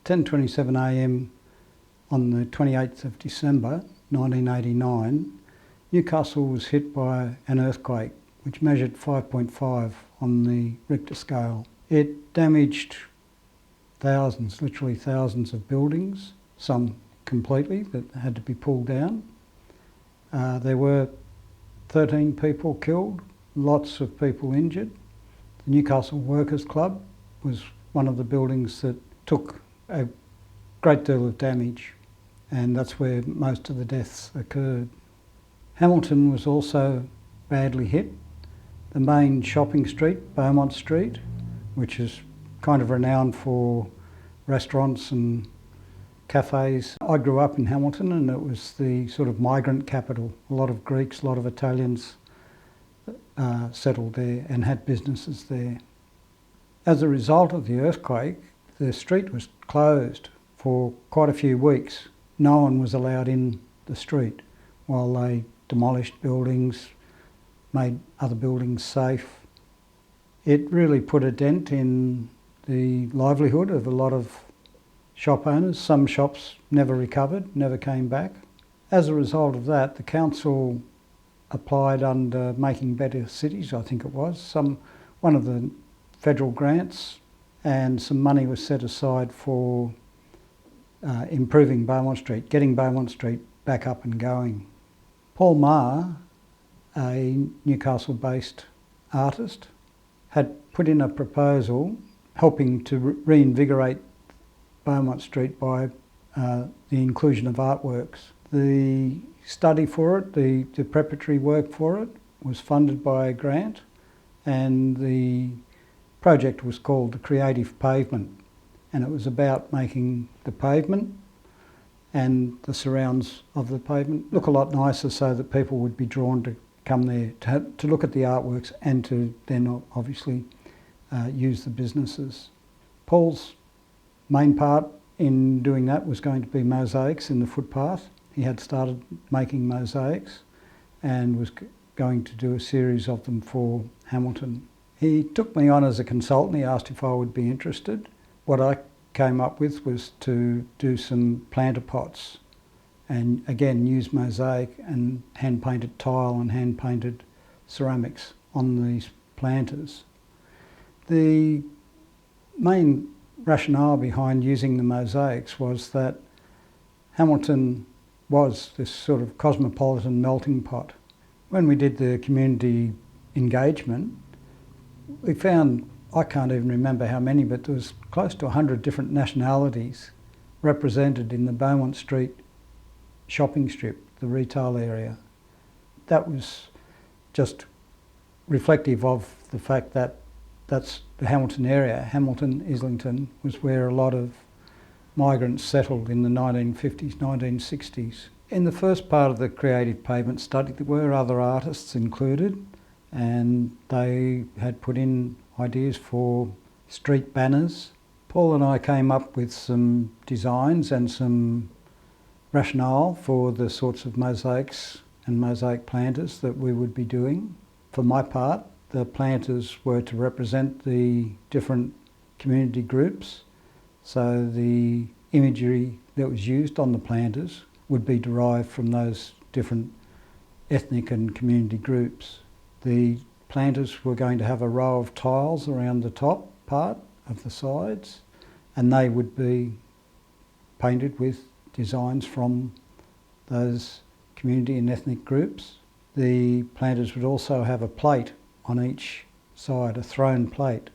10:27 a.m. on the 28th of December 1989, Newcastle was hit by an earthquake which measured 5.5 on the Richter scale. It damaged thousands, literally thousands of buildings, some completely that had to be pulled down. There were 13 people killed, lots of people injured. The Newcastle Workers Club was one of the buildings that took a great deal of damage, and that's where most of the deaths occurred. Hamilton was also badly hit. The main shopping street, Beaumont Street, which is kind of renowned for restaurants and cafes. I grew up in Hamilton and it was the sort of migrant capital. A lot of Greeks, a lot of Italians settled there and had businesses there. As a result of the earthquake, the street was closed for quite a few weeks. No one was allowed in the street while they demolished buildings, made other buildings safe. It really put a dent in the livelihood of a lot of shop owners. Some shops never recovered, never came back. As a result of that, the council applied under Making Better Cities, I think it was, one of the federal grants, and some money was set aside for improving Beaumont Street, getting Beaumont Street back up and going. Paul Maher, a Newcastle-based artist, had put in a proposal helping to reinvigorate Beaumont Street by the inclusion of artworks. The study for it, the preparatory work for it, was funded by a grant, and the project was called the Creative Pavement, and it was about making the pavement and the surrounds of the pavement look a lot nicer so that people would be drawn to come there to look at the artworks and to then obviously use the businesses. Paul's main part in doing that was going to be mosaics in the footpath. He had started making mosaics and was going to do a series of them for Hamilton. He took me on as a consultant. He asked if I would be interested. What I came up with was to do some planter pots and again use mosaic and hand-painted tile and hand-painted ceramics on these planters. The main rationale behind using the mosaics was that Hamilton was this sort of cosmopolitan melting pot. When we did the community engagement, we found, I can't even remember how many, but there was close to 100 different nationalities represented in the Beaumont Street shopping strip, the retail area. That was just reflective of the fact that that's the Hamilton area. Hamilton, Islington, was where a lot of migrants settled in the 1950s, 1960s. In the first part of the Creative Pavement Study, there were other artists included, and they had put in ideas for street banners. Paul and I came up with some designs and some rationale for the sorts of mosaics and mosaic planters that we would be doing. For my part, the planters were to represent the different community groups, so the imagery that was used on the planters would be derived from those different ethnic and community groups. The planters were going to have a row of tiles around the top part of the sides, and they would be painted with designs from those community and ethnic groups. The planters would also have a plate on each side, a thrown plate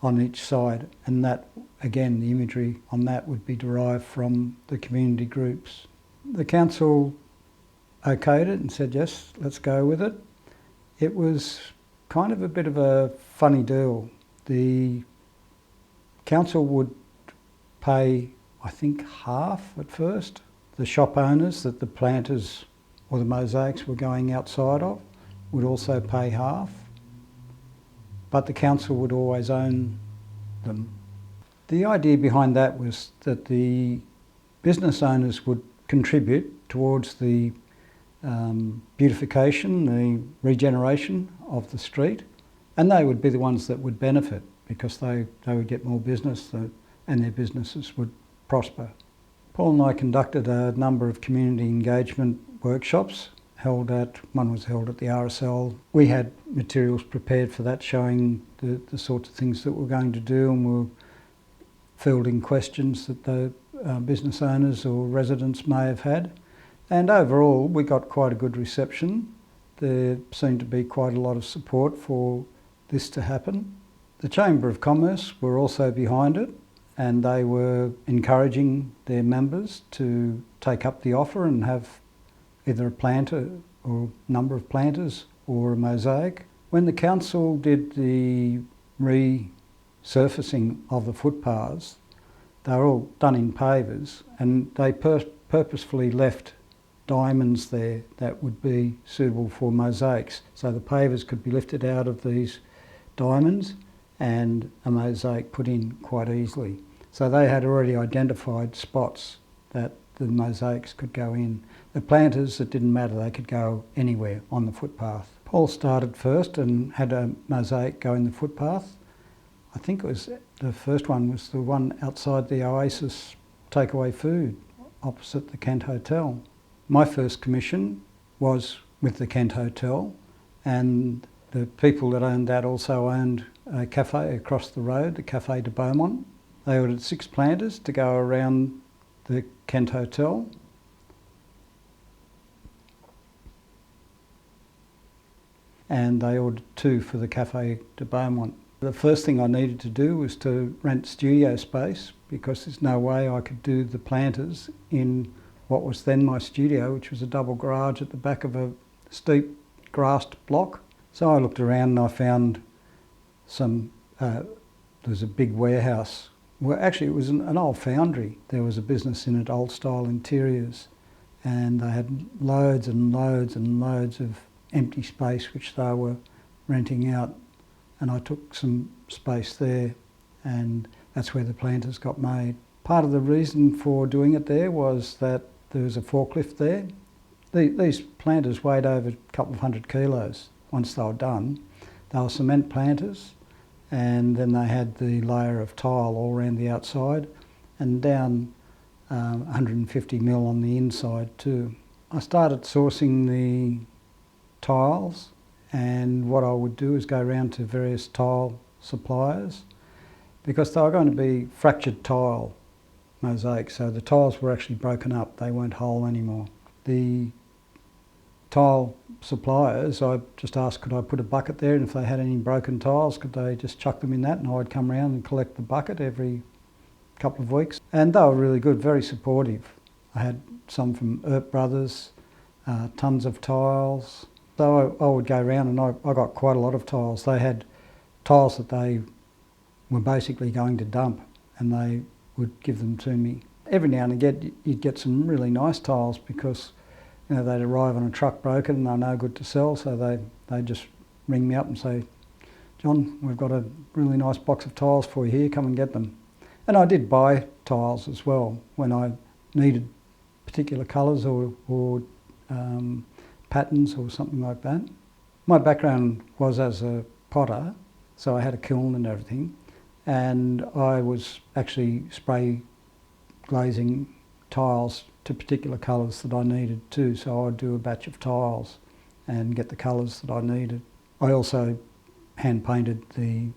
on each side, and that, again, the imagery on that would be derived from the community groups. The council okayed it and said, yes, let's go with it. It was kind of a bit of a funny deal. The council would pay, I think, half at first. The shop owners that the planters or the mosaics were going outside of would also pay half, but the council would always own them. The idea behind that was that the business owners would contribute towards the beautification, the regeneration of the street, and they would be the ones that would benefit because they would get more business and their businesses would prosper. Paul and I conducted a number of community engagement workshops. One was held at the RSL. We had materials prepared for that showing the sorts of things that we're going to do, and we were fielding questions that the business owners or residents may have had. And overall, we got quite a good reception. There seemed to be quite a lot of support for this to happen. The Chamber of Commerce were also behind it, and they were encouraging their members to take up the offer and have either a planter or number of planters or a mosaic. When the council did the resurfacing of the footpaths, they were all done in pavers, and they purposefully left diamonds there that would be suitable for mosaics. So the pavers could be lifted out of these diamonds and a mosaic put in quite easily. So they had already identified spots that the mosaics could go in. The planters, it didn't matter, they could go anywhere on the footpath. Paul started first and had a mosaic go in the footpath. I think it was the first one was the one outside the Oasis takeaway food opposite the Kent Hotel. My first commission was with the Kent Hotel, and the people that owned that also owned a cafe across the road, the Cafe de Beaumont. They ordered 6 planters to go around the Kent Hotel. And they ordered 2 for the Cafe de Beaumont. The first thing I needed to do was to rent studio space, because there's no way I could do the planters in what was then my studio, which was a double garage at the back of a steep grassed block. So I looked around and I found there's a big warehouse. Well, actually it was an old foundry. There was a business in it, Old Style Interiors, and they had loads and loads and loads of empty space which they were renting out, and I took some space there, and that's where the planters got made. Part of the reason for doing it there was that there was a forklift there. These planters weighed over a couple of 100 kilos once they were done. They were cement planters, and then they had the layer of tile all around the outside, and down 150 mil on the inside too. I started sourcing the tiles, and what I would do is go around to various tile suppliers, because they were going to be fractured tile mosaics, so the tiles were actually broken up, they weren't whole anymore. The tile suppliers, I just asked could I put a bucket there, and if they had any broken tiles could they just chuck them in that, and I'd come around and collect the bucket every couple of weeks. And they were really good, very supportive. I had some from Earp Brothers, tons of tiles. So I would go around and I got quite a lot of tiles. They had tiles that they were basically going to dump, and they would give them to me. Every now and again you'd get some really nice tiles, because they'd arrive on a truck broken and they're no good to sell, so they'd just ring me up and say, John, we've got a really nice box of tiles for you here, come and get them. And I did buy tiles as well when I needed particular colours or patterns or something like that. My background was as a potter, so I had a kiln and everything, and I was actually spray glazing tiles to particular colours that I needed too, so I'd do a batch of tiles and get the colours that I needed. I also hand painted the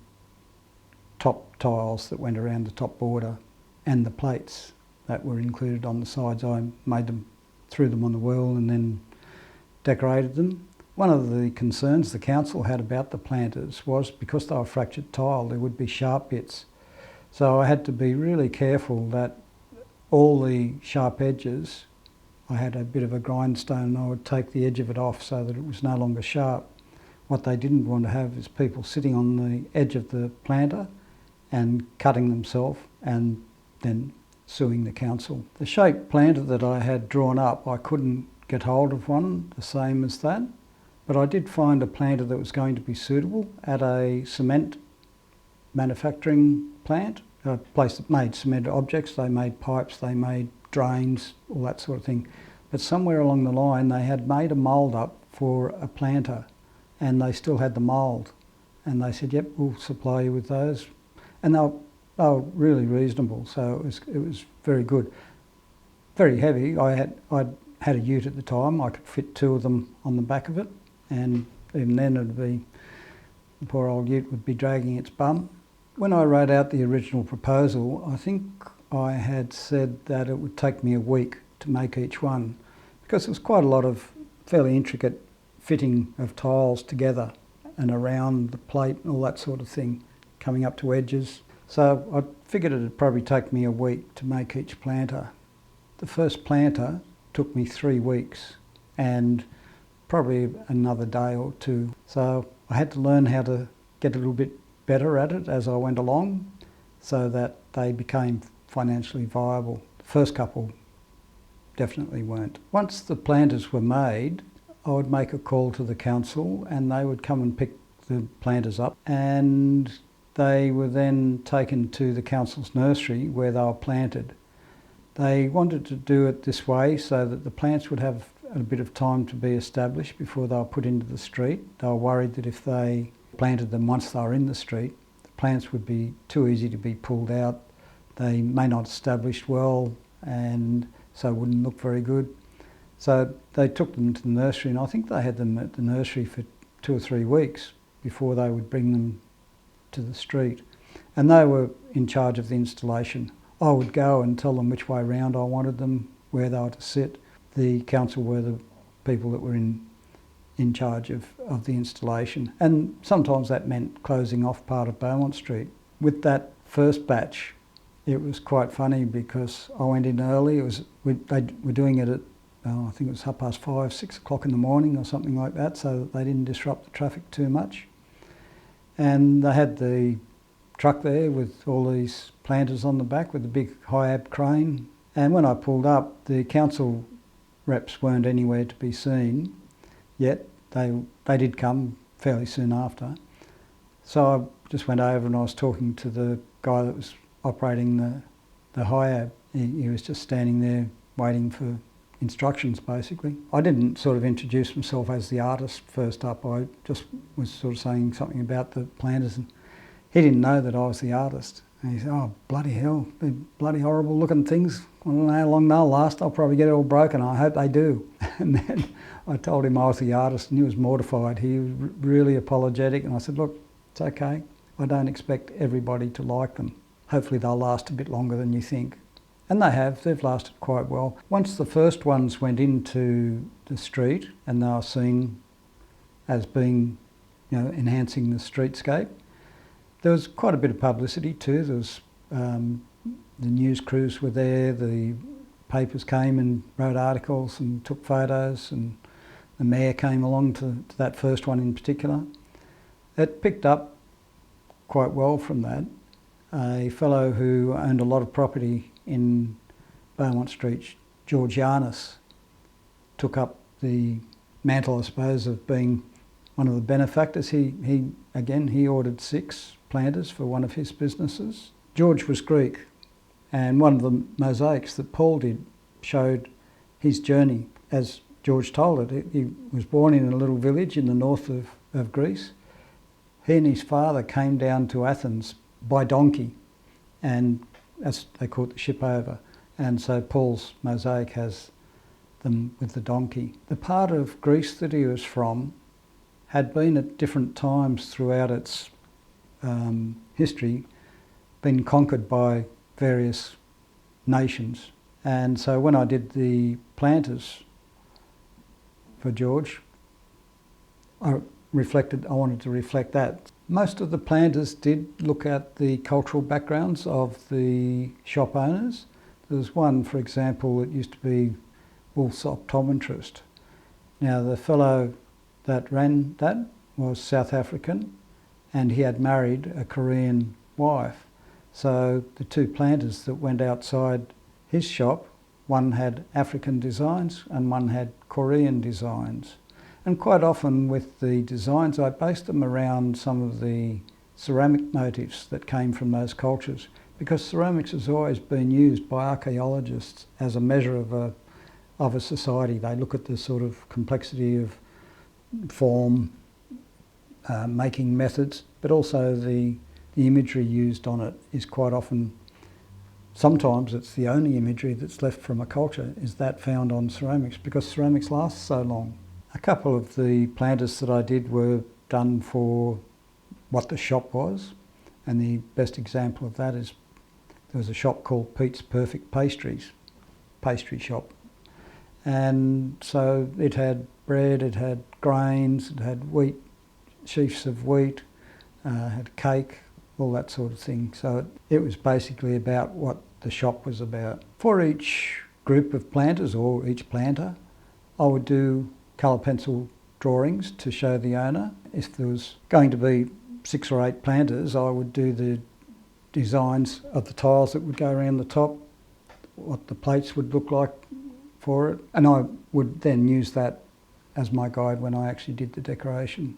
top tiles that went around the top border and the plates that were included on the sides. I made them, threw them on the wall and then decorated them. One of the concerns the council had about the planters was because they were fractured tile, there would be sharp bits. So I had to be really careful that all the sharp edges, I had a bit of a grindstone and I would take the edge of it off so that it was no longer sharp. What they didn't want to have is people sitting on the edge of the planter and cutting themselves and then suing the council. The shape planter that I had drawn up, I couldn't get hold of one the same as that, but I did find a planter that was going to be suitable at a cement manufacturing plant, a place that made cement objects. They made pipes, they made drains, all that sort of thing. But somewhere along the line they had made a mould up for a planter and they still had the mould. And they said, yep, we'll supply you with those. And they were they were really reasonable, so it was very good. Very heavy. I'd had a ute at the time. I could fit 2 of them on the back of it, and even then the poor old ute would be dragging its bum. When I wrote out the original proposal, I think I had said that it would take me a week to make each one, because there was quite a lot of fairly intricate fitting of tiles together and around the plate and all that sort of thing, coming up to edges. So I figured it would probably take me a week to make each planter. The first planter took me 3 weeks and probably another day or 2. So I had to learn how to get a little bit better at it as I went along so that they became financially viable. The first couple definitely weren't. Once the planters were made, I would make a call to the council and they would come and pick the planters up, and they were then taken to the council's nursery where they were planted. They wanted to do it this way so that the plants would have a bit of time to be established before they were put into the street. They were worried that if they planted them once they were in the street, the plants would be too easy to be pulled out. They may not establish well and so wouldn't look very good. So they took them to the nursery, and I think they had them at the nursery for 2 or 3 weeks before they would bring them to the street. And they were in charge of the installation. I would go and tell them which way round I wanted them, where they were to sit. The council were the people that were in charge of the installation. And sometimes that meant closing off part of Beaumont Street. With that first batch, it was quite funny because I went in early. They were doing it at, I think it was 5:30, 6 o'clock in the morning or something like that, so that they didn't disrupt the traffic too much. And they had the truck there with all these planters on the back with a big high-ab crane. And when I pulled up, the council reps weren't anywhere to be seen yet. They did come fairly soon after. So I just went over and I was talking to the guy that was operating the high-ab. He was just standing there waiting for instructions, basically. I didn't sort of introduce myself as the artist first up. I just was sort of saying something about the planters, and he didn't know that I was the artist. And he said, "Oh, bloody hell, they're bloody horrible looking things. I don't know how long they'll last. I'll probably get it all broken. I hope they do." And then I told him I was the artist, and he was mortified. He was really apologetic, and I said, "Look, it's okay. I don't expect everybody to like them. Hopefully they'll last a bit longer than you think." And they have. They've lasted quite well. Once the first ones went into the street and they were seen as being, enhancing the streetscape, there was quite a bit of publicity too. There was the news crews were there, the papers came and wrote articles and took photos, and the Maher came along to that first one in particular. It picked up quite well from that. A fellow who owned a lot of property in Beaumont Street, George Yarnis, took up the mantle, I suppose, of being one of the benefactors. He ordered 6 planters for one of his businesses. George was Greek, and one of the mosaics that Paul did showed his journey as George told it. He was born in a little village in the north of Greece. He and his father came down to Athens by donkey, and as they called the ship over. And so Paul's mosaic has them with the donkey. The part of Greece that he was from had been at different times throughout its history been conquered by various nations. And so when I did the planters for George, I wanted to reflect that. Most of the planters did look at the cultural backgrounds of the shop owners. There was one, for example, that used to be Wolf's optometrist. Now, the fellow that ran that was South African, and he had married a Korean wife. So the 2 planters that went outside his shop, one had African designs and one had Korean designs. And quite often with the designs, I based them around some of the ceramic motifs that came from those cultures, because ceramics has always been used by archaeologists as a measure of a society. They look at the sort of complexity of form, making methods, but also the the imagery used on it is quite often, sometimes it's the only imagery that's left from a culture, is that found on ceramics, because ceramics last so long. A couple of the planters that I did were done for what the shop was, and the best example of that is there was a shop called Pete's Perfect Pastries, pastry shop. And so it had bread, it had grains, it had wheat, sheafs of wheat, had cake, all that sort of thing. So it was basically about what the shop was about. For each group of planters or each planter, I would do colour pencil drawings to show the owner. If there was going to be 6 or 8 planters, I would do the designs of the tiles that would go around the top, what the plates would look like for it, and I would then use that as my guide when I actually did the decoration.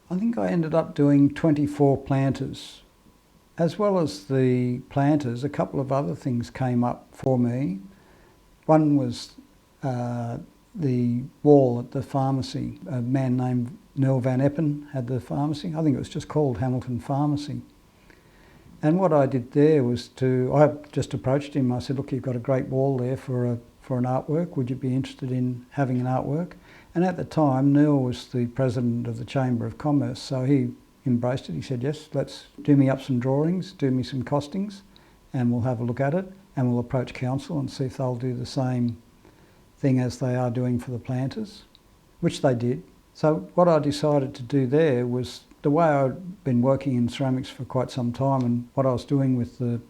I think I ended up doing 24 planters. As well as the planters, a couple of other things came up for me. One was the wall at the pharmacy. A man named Neil Van Eppen had the pharmacy. I think it was just called Hamilton Pharmacy. And what I did there was I just approached him. I said, look, you've got a great wall there for an artwork. Would you be interested in having an artwork? And at the time, Neil was the president of the Chamber of Commerce, so he embraced it. He said, yes, let's do me up some drawings, do me some costings, and we'll have a look at it, and we'll approach council and see if they'll do the same thing as they are doing for the planters, which they did. So what I decided to do there was, the way I'd been working in ceramics for quite some time and what I was doing with the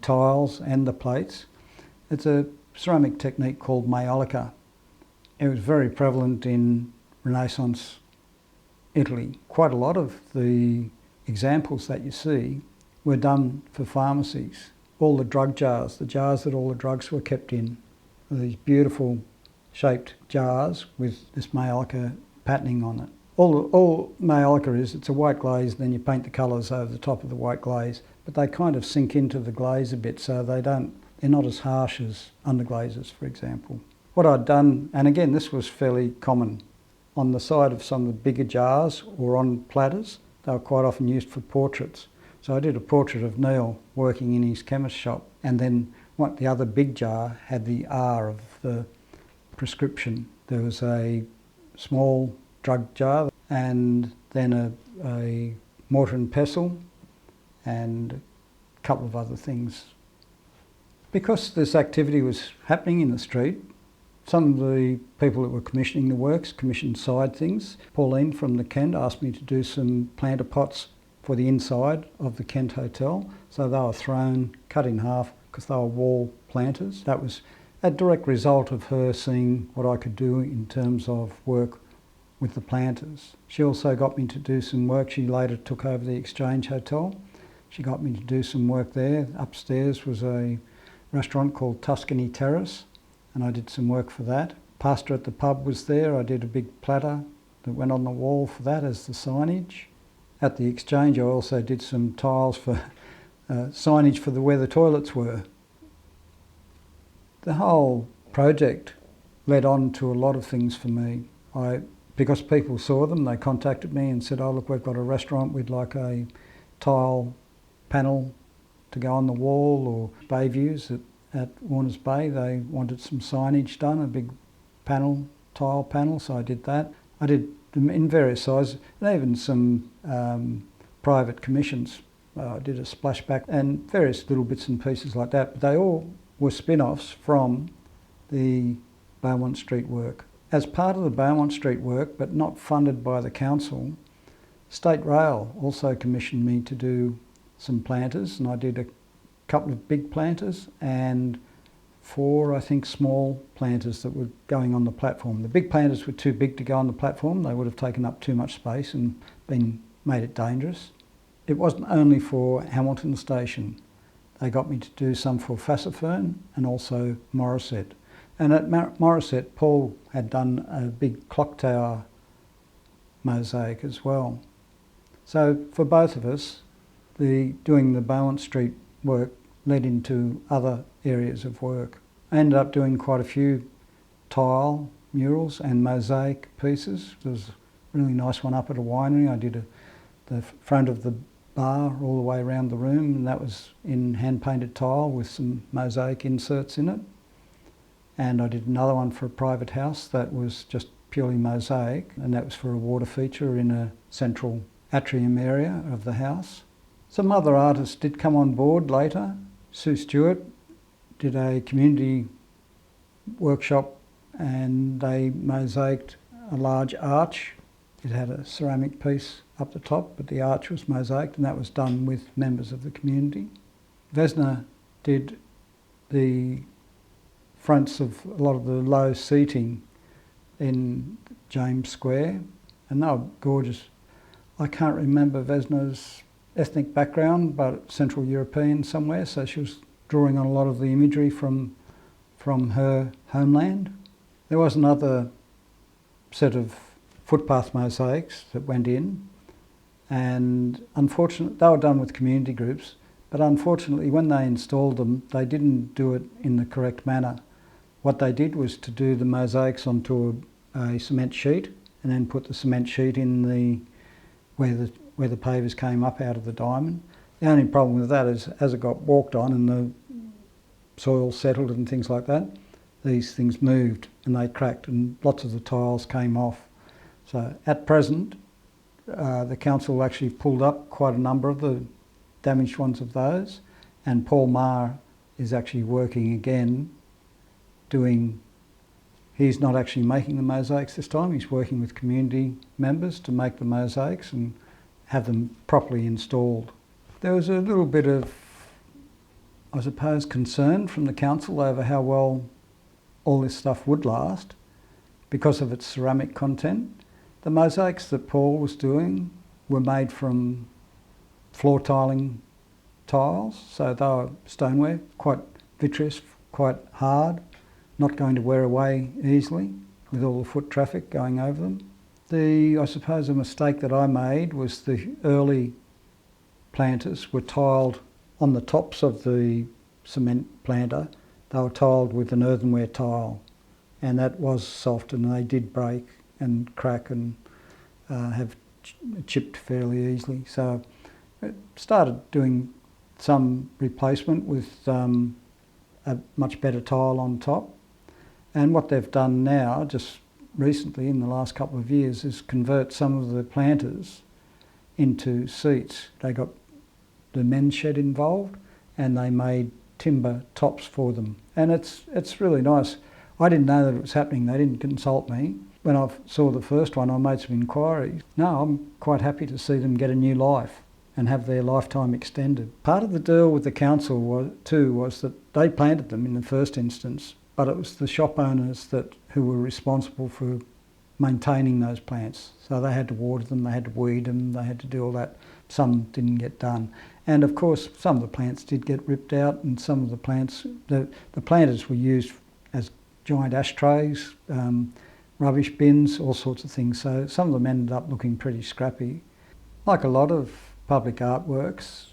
tiles and the plates, it's a ceramic technique called maiolica. It was very prevalent in Renaissance Italy. Quite a lot of the examples that you see were done for pharmacies. All the drug jars, the jars that all the drugs were kept in, these beautiful shaped jars with this maiolica patterning on it. All maiolica is, it's a white glaze, then you paint the colours over the top of the white glaze, but they kind of sink into the glaze a bit, so they're not as harsh as underglazes, for example. What I'd done, and again this was fairly common, on the side of some of the bigger jars or on platters, they were quite often used for portraits. So I did a portrait of Neil working in his chemist shop, and then the other big jar had the R of the prescription. There was a small drug jar and then a mortar and pestle and a couple of other things. Because this activity was happening in the street, some of the people that were commissioning the works commissioned side things. Pauline from the Kent asked me to do some planter pots for the inside of the Kent Hotel. So they were thrown, cut in half, because they were wall planters. That was a direct result of her seeing what I could do in terms of work with the planters. She also got me to do some work. She later took over the Exchange Hotel. She got me to do some work there. Upstairs was a restaurant called Tuscany Terrace, and I did some work for that. Pasta at the pub was there. I did a big platter that went on the wall for that as the signage. At the Exchange I also did some tiles for signage for where the toilets were. The whole project led on to a lot of things for me. Because people saw them, they contacted me and said, oh look, we've got a restaurant, we'd like a tile panel to go on the wall, or bay views at Warners Bay, they wanted some signage done, a big panel, tile panel, so I did that. I did them in various sizes, and even some private commissions. I did a splashback and various little bits and pieces like that, but they all were spin-offs from the Beaumont Street work. As part of the Beaumont Street work, but not funded by the council, State Rail also commissioned me to do some planters, and I did a couple of big planters and 4, I think, small planters that were going on the platform. The big planters were too big to go on the platform. They would have taken up too much space and made it dangerous. It wasn't only for Hamilton Station. They got me to do some for Fassifern and also Morisset. And at Morisset, Paul had done a big clock tower mosaic as well. So for both of us, doing the Beaumont Street work led into other areas of work. I ended up doing quite a few tile murals and mosaic pieces. There was a really nice one up at a winery. I did the front of the bar all the way around the room, and that was in hand-painted tile with some mosaic inserts in it. And I did another one for a private house that was just purely mosaic, and that was for a water feature in a central atrium area of the house. Some other artists did come on board later. Sue Stewart did a community workshop and they mosaicked a large arch. It had a ceramic piece up the top, but the arch was mosaicked, and that was done with members of the community. Vesna did the fronts of a lot of the low seating in James Square, and they were gorgeous. I can't remember Vesna's ethnic background, but Central European somewhere, so she was drawing on a lot of the imagery from her homeland. There was another set of footpath mosaics that went in, and unfortunately they were done with community groups, but unfortunately when they installed them they didn't do it in the correct manner. What they did was to do the mosaics onto a cement sheet and then put the cement sheet in where the pavers came up out of the diamond. The only problem with that is as it got walked on and the soil settled and things like that, these things moved and they cracked and lots of the tiles came off. So at present, the council actually pulled up quite a number of the damaged ones of those, and Paul Maher is actually working again he's not actually making the mosaics this time, he's working with community members to make the mosaics and have them properly installed. There was a little bit of, I suppose, concern from the council over how well all this stuff would last because of its ceramic content. The mosaics that Paul was doing were made from floor tiling tiles, so they were stoneware, quite vitreous, quite hard, not going to wear away easily with all the foot traffic going over them. I suppose a mistake that I made was the early planters were tiled on the tops of the cement planter. They were tiled with an earthenware tile, and that was soft and they did break and crack and have chipped fairly easily. So I started doing some replacement with a much better tile on top. And what they've done now, just recently in the last couple of years, is convert some of the planters into seats. They got the men's shed involved and they made timber tops for them. And it's really nice. I didn't know that it was happening. They didn't consult me. When I saw the first one, I made some inquiries. No, I'm quite happy to see them get a new life and have their lifetime extended. Part of the deal with the council was that they planted them in the first instance, but it was the shop owners who were responsible for maintaining those plants. So they had to water them, they had to weed them, they had to do all that. Some didn't get done. And of course, some of the plants did get ripped out, and some of the plants, the planters were used as giant ashtrays, rubbish bins, all sorts of things. So some of them ended up looking pretty scrappy. Like a lot of public artworks,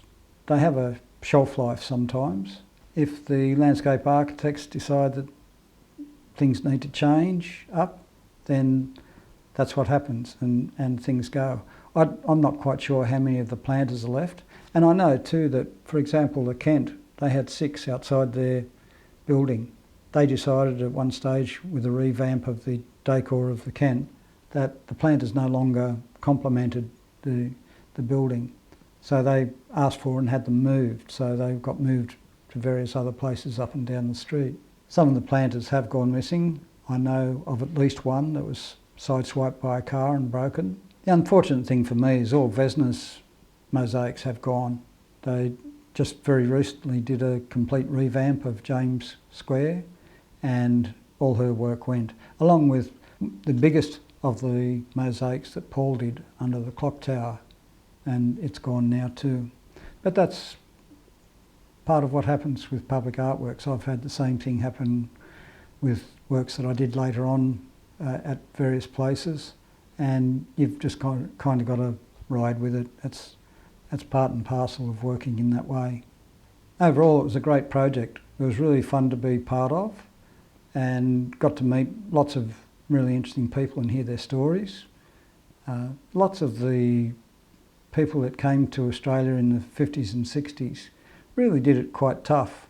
they have a shelf life sometimes. If the landscape architects decide that things need to change up, then that's what happens and things go. I'm not quite sure how many of the planters are left. And I know too that, for example, the Kent, they had 6 outside their building. They decided at one stage with a revamp of the decor of the Kent that the planters no longer complemented the building. So they asked for and had them moved. So they got moved to various other places up and down the street. Some of the planters have gone missing. I know of at least one that was sideswiped by a car and broken. The unfortunate thing for me is all Vesna's mosaics have gone. They just very recently did a complete revamp of James Square and all her work went, along with the biggest of the mosaics that Paul did under the clock tower, and it's gone now too. But that's part of what happens with public artworks. I've had the same thing happen with works that I did later on at various places, and you've just kind of got to ride with it. That's part and parcel of working in that way. Overall, it was a great project. It was really fun to be part of and got to meet lots of really interesting people and hear their stories. Lots of the people that came to Australia in the 50s and 60s really did it quite tough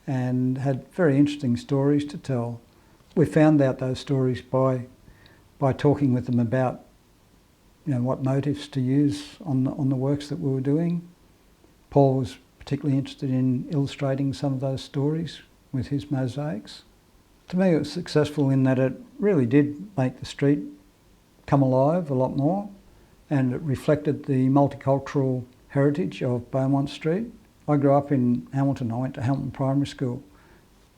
and had very interesting stories to tell. We found out those stories by talking with them about, what motifs to use on the works that we were doing. Paul was particularly interested in illustrating some of those stories with his mosaics. To me, it was successful in that it really did make the street come alive a lot more, and it reflected the multicultural heritage of Beaumont Street. I grew up in Hamilton. I went to Hamilton Primary School.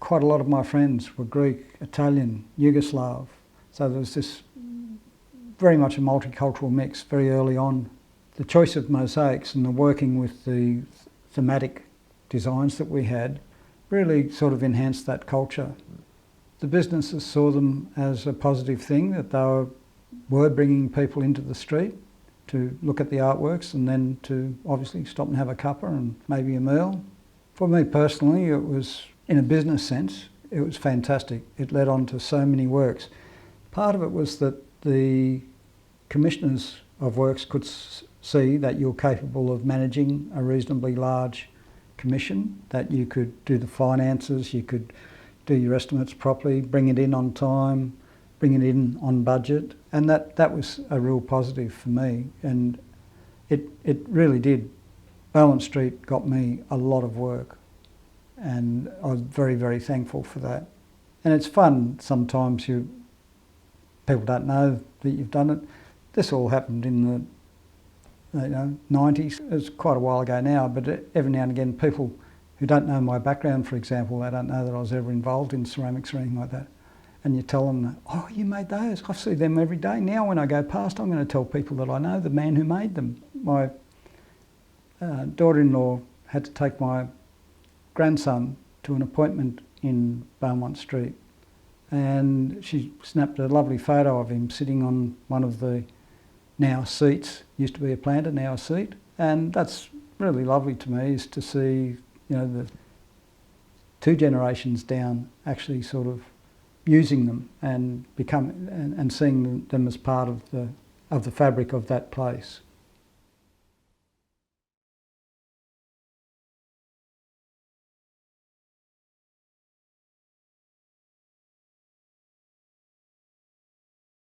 Quite a lot of my friends were Greek, Italian, Yugoslav. So there was this very much a multicultural mix very early on. The choice of mosaics and the working with the thematic designs that we had really sort of enhanced that culture. The businesses saw them as a positive thing, that they were bringing people into the street to look at the artworks and then to obviously stop and have a cuppa and maybe a meal. For me personally, it was, in a business sense, it was fantastic. It led on to so many works. Part of it was that the commissioners of works could see that you're capable of managing a reasonably large commission, that you could do the finances, you could do your estimates properly, bring it in on time, bring it in on budget, and that was a real positive for me, and it really did. Beaumont Street got me a lot of work, and I was very, very thankful for that. And it's fun sometimes, people don't know that you've done it. This all happened in the 90s. It's quite a while ago now, but every now and again people who don't know my background, for example, they don't know that I was ever involved in ceramics or anything like that. And you tell them, oh, you made those. I see them every day. Now when I go past, I'm going to tell people that I know the man who made them. My daughter-in-law had to take my grandson to an appointment in Beaumont Street, and she snapped a lovely photo of him sitting on one of the now seats. Used to be a planter, now a seat. And that's really lovely to me, is to see, the 2 generations down actually sort of using them and seeing them as part of the fabric of that place.